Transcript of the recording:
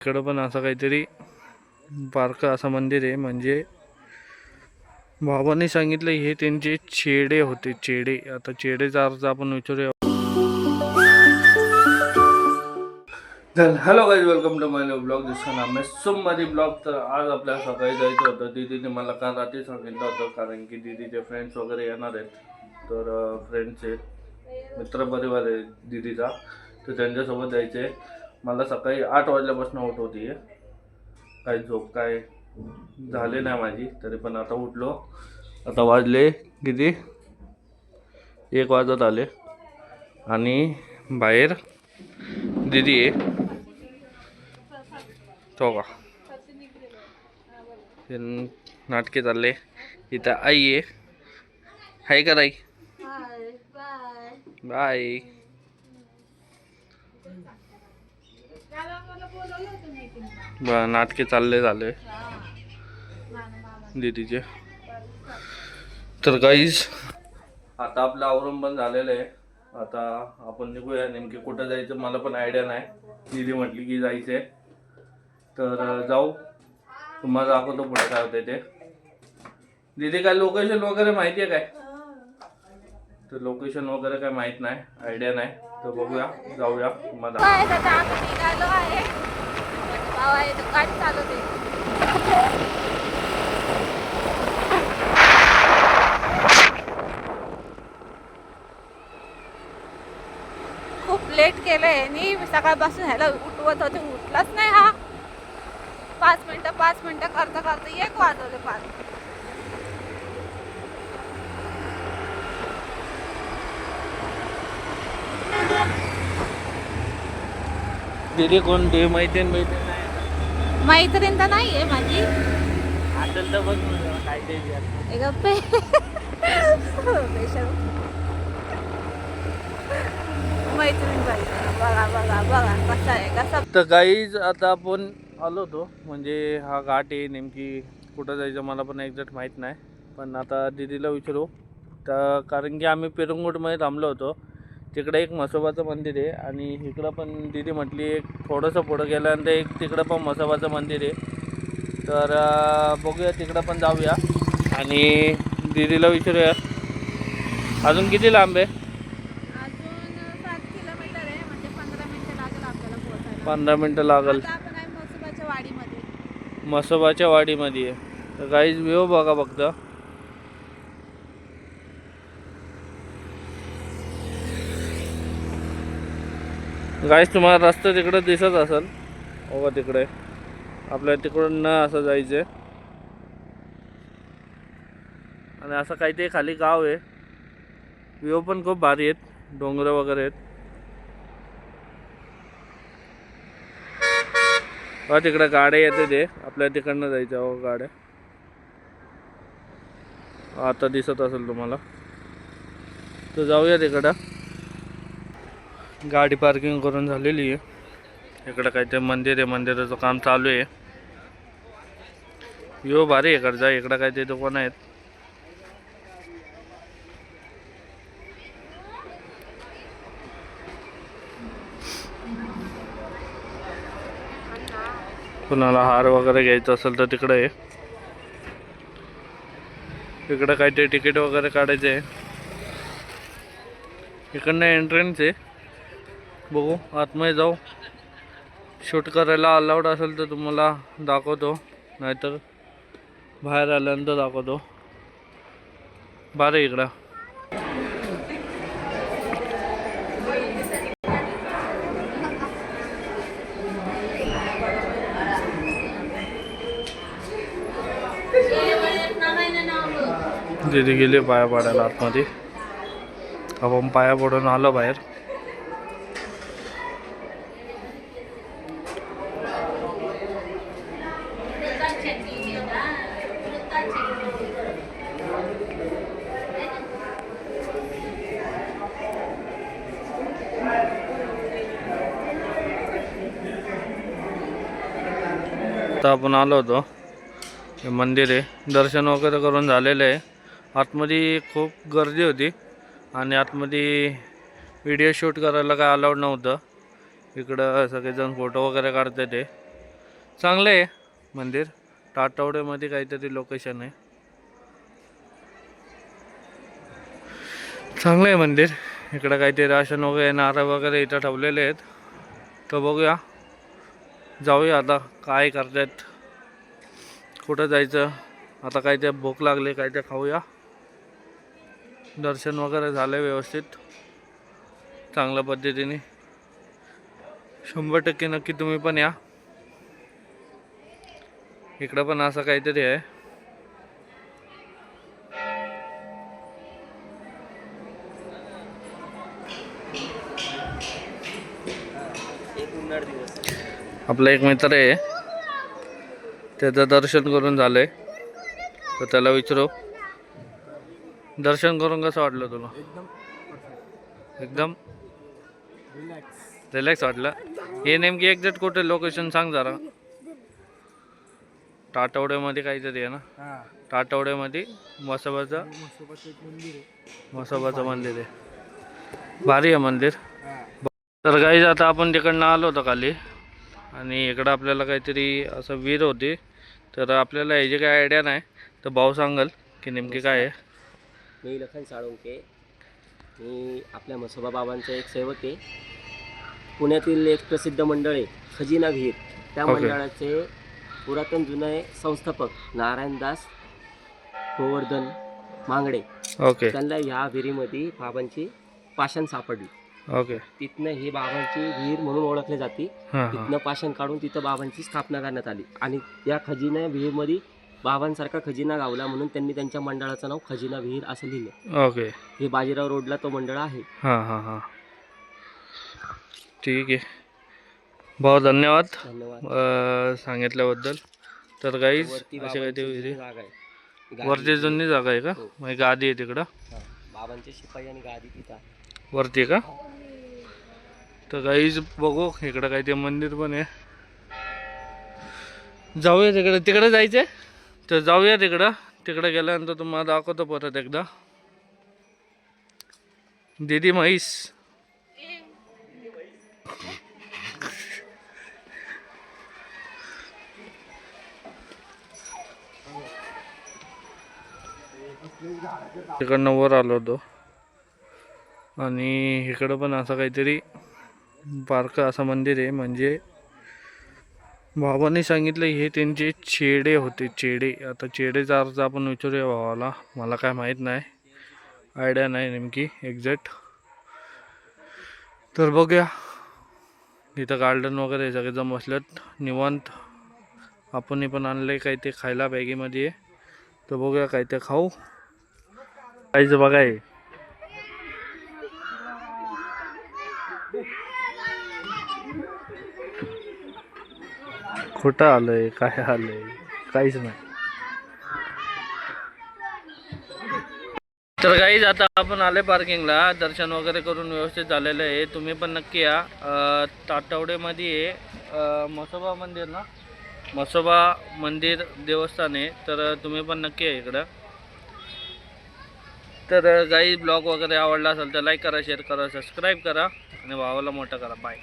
इकडं पण असं काहीतरी बारकं असं मंदिर आहे. म्हणजे बाबांनी सांगितलं हे त्यांचे चेडे होते. चेडे, आता चेडेचा अर्थ आपण विचारूया. Hello guys, welcome to my new blog. जिसका नाम है सोमवारी ब्लॉग. तर आज आपल्याला सकाळी जायचं होतं. दीदीने मला काल रात्री सांगितलं होतं, कारण की दीदीचे फ्रेंड्स वगैरे येणार आहेत. तर फ्रेंड्सचे मित्रपरिवार आहे दीदीचा, तर त्यांच्यासोबत जायचं आहे. मला सकाळी 8 वाजल्यापासून उठवती आहे. काही झोप काय झाले नाही माझी, तरी पण आता उठलो. आता वाजले किती, 1 वाजत आले. आणि बाहेर दीदी आहे तो का नाटके चालले. इथं आई आहे. हाय का आई? बाय. नाटके चालले झाले दीदीचे. तर गाईज आता आपलं आवरून पण झालेलं आहे. आता आपण निघूया. नेमके कुठं जायचं मला पण आयडिया नाही. दीदी म्हटली की जायचंय, तर जाऊ. तुम्हाला दाखवतो पुढे काय होते ते. दीदी काय लोकेशन वगैरे माहिती आहे काय? तर लोकेशन वगैरे काय माहित नाही, आयडिया नाही. तर बघूया, जाऊया. तुम्हाला खूप लेट केलंय नी. सकाळपासून ह्याला उठवत होते, उठलाच नाही हा. 5 मिनिटं करता करता 1 वाजवले. 5 दीदी कोणती मैत्रीण नाही? मैत्रीण तर नाहीये माझी. असेल तर बघ काय ते गप्पे मैत्रीण पाहिजे. बघा बघा बघा कसा आहे कसा. तर गाईज आता आपण आलो होतो. म्हणजे हा घाट आहे. नेमकी कुठं जायचं मला पण एक्झॅक्ट माहीत नाही, पण आता दीदीला विचारू. तर कारण की आम्ही पेरंगोटमध्ये थांबलो होतो. तिकडे एक म्हसोबाचं मंदिर आहे, आणि इकडं पण दीदी म्हटली एक थोडंसं पुढं गेल्यानंतर एक तिकडं पण म्हसोबाचं मंदिर आहे. तर बघूया, तिकडं पण जाऊया आणि दीदीला विचारूया अजून किती लांब आहे. अजून 7 किलोमीटर आहे, म्हणजे 15 मिनिटं लागेल आपल्याला पोहोचायला. 15 मिनटं लागेल. आता आपण आहे म्हसोबाच्या वाडीमध्ये. म्हसोबाच्या वाडीमध्ये आहे. तर गाईज व्ह्यू बघा फक्त. गाईज तुम्हाला रस्ता तिकडे दिसत असेल. हो तिकडे आपल्याला तिकडून असं जायचं. आणि असं काही ते खाली गाव आहे. व्ह्यू पण खूप भारी आहेत, डोंगर वगैरे आहेत. तिकडे गाड्या येते, ते आपल्याला तिकडनं जायचं. हो गाड्या आता दिसत असेल तुम्हाला. तर जाऊया तिकडं. गाडी पार्किंग करून झालेली आहे. इकडं काय ते मंदिर आहे, मंदिराचं काम चालू आहे. व्ह्यू भारी आहे इकडचा. इकडं काय ते दुकान आहेत. कुणाला हार वगैरे घ्यायचं असेल तर तिकडे आहे. इकडं काय ते तिकीट वगैरे काढायचे आहे. इकडनं एंट्रन्स आहे. बघू आतमध्ये जाऊ. शूट करायला अलाउड असेल तर तुम्हाला दाखवतो, नाहीतर बाहेर आल्यानंतर दाखवतो. बरं इकडं दीदी गेली पाया पडायला आतमध्ये. आपण पाया पडून आलो बाहेर. आता आपण आलो होतो. हे मंदिर आहे. दर्शन वगैरे करून झालेलं आहे. आतमध्ये खूप गर्दी होती, आणि आतमध्ये व्हिडिओ शूट करायला काय अलाउड नव्हतं. इकडं सगळेजण फोटो वगैरे काढते ते. चांगलं आहे मंदिर. टाटवड्यामध्ये काहीतरी लोकेशन आहे. चांगलं आहे मंदिर. इकडं काहीतरी राशन वगैरे नारळ वगैरे इथं ठेवलेले आहेत. तर बघूया, जाऊया आता काय करतात, कुठं जायचं. आता काय ते भूक लागली, काय ते खाऊया. दर्शन वगैरे झालं व्यवस्थित चांगल्या पद्धतीने. 100% नक्की तुम्ही पण या. इकडं पण असं काहीतरी आहे. आपला एक मित्र आहे, त्याचं दर्शन करून झालंय. तर त्याला विचारू, दर्शन करून कसं वाटलं तुला? एकदम रिलॅक्स वाटलं. हे नेमकी एक्झॅक्ट कुठे लोकेशन सांग जरा. टाटवड्यामध्ये काहीतरी आहे ना? टाटवड्यामध्ये म्हसोबाचं मंदिर आहे. भारी आहे मंदिर. तर गाईज आता आपण तिकडनं आलो होतो खाली, आणि इकडं आपल्याला काहीतरी असं विहीर होती. तर आपल्याला ह्याची काय आयडिया नाही, तर भाऊ सांगाल की नेमकी काय आहे. मी लखन साळुंके, मी आपल्या म्हसोबा बाबांचा एक सेवक आहे. पुण्यातील एक प्रसिद्ध मंडळ आहे खजिना विहीर, त्या Okay. मंडळाचे पुरातन जुने संस्थापक नारायणदास गोवर्धन मांगडे. ओके त्यांना ह्या विहिरीमध्ये बाबांची पाषाण सापडली. ओके. तिथनं ही बाबांची विहीर म्हणून ओळखली जाते. हां हां. तिथनं पाषाण काढून तिथं बाबांची स्थापना करण्यात आली, आणि या खजिना विहीरमध्ये बाबांसारखा खजिना गावला म्हणून त्यांनी त्यांच्या मंडळाचं नाव खजिना विहीर असं लिहिलं. ओके. हे बाजीराव रोडला तो मंडळ आहे. हां हां हां. ठीक आहे भाऊ, धन्यवाद धन्यवाद. सांगितल्याबद्दल. तर गाईज वरती असे काही ते बाबांची विहिरी जागा आहे. वरती जुनी जागा आहे का? हो. म्हणजे गादी आहे तिकडं हा, बाबांचे शिपाई आणि गादी तिथं आहे. वरती का? तर गाईज बघू, इकडं काही ते मंदिर पण आहे. जाऊया तिकडे. तिकडे जायचंय तर जाऊया तिकडं. तिकडे गेल्यानंतर तुम्हाला दाखवतो परत एकदा. दीदी म्हैस. तिकडनं वर आलो होतो, आणि इकडं पण असं काहीतरी बारकं असं मंदिर आहे. म्हणजे बाबांनी सांगितलं हे त्यांचे चेडे होते, चेडे. आता चेडेचा अर्थ आपण विचारूया भावाला, मला काय माहीत नाही, आयडिया नाही नेमकी एक्झॅक्ट. तर बघूया, इथं गार्डन वगैरे सगळेजण बसलेत निवांत. आपण पण आणलंय काही ते खायला बॅगीमध्ये. तर बघूया काय ते खाऊ. काहीच बघाय कुठं आलंय, काय आलंय, काहीच नाही. तर गाईज आता आपण आले पार्किंगला. दर्शन वगैरे करून व्यवस्थित झालेलं आहे. तुम्ही पण नक्की या. टाटवडेमध्ये आहे म्हसोबा मंदिर ना, म्हसोबा मंदिर देवस्थान आहे. तर तुम्ही पण नक्की या इकडं. तर गाईज ब्लॉग वगैरे आवडला असेल तर लाईक करा, शेअर करा, सबस्क्राईब करा, आणि भावाला मोठं करा. बाय.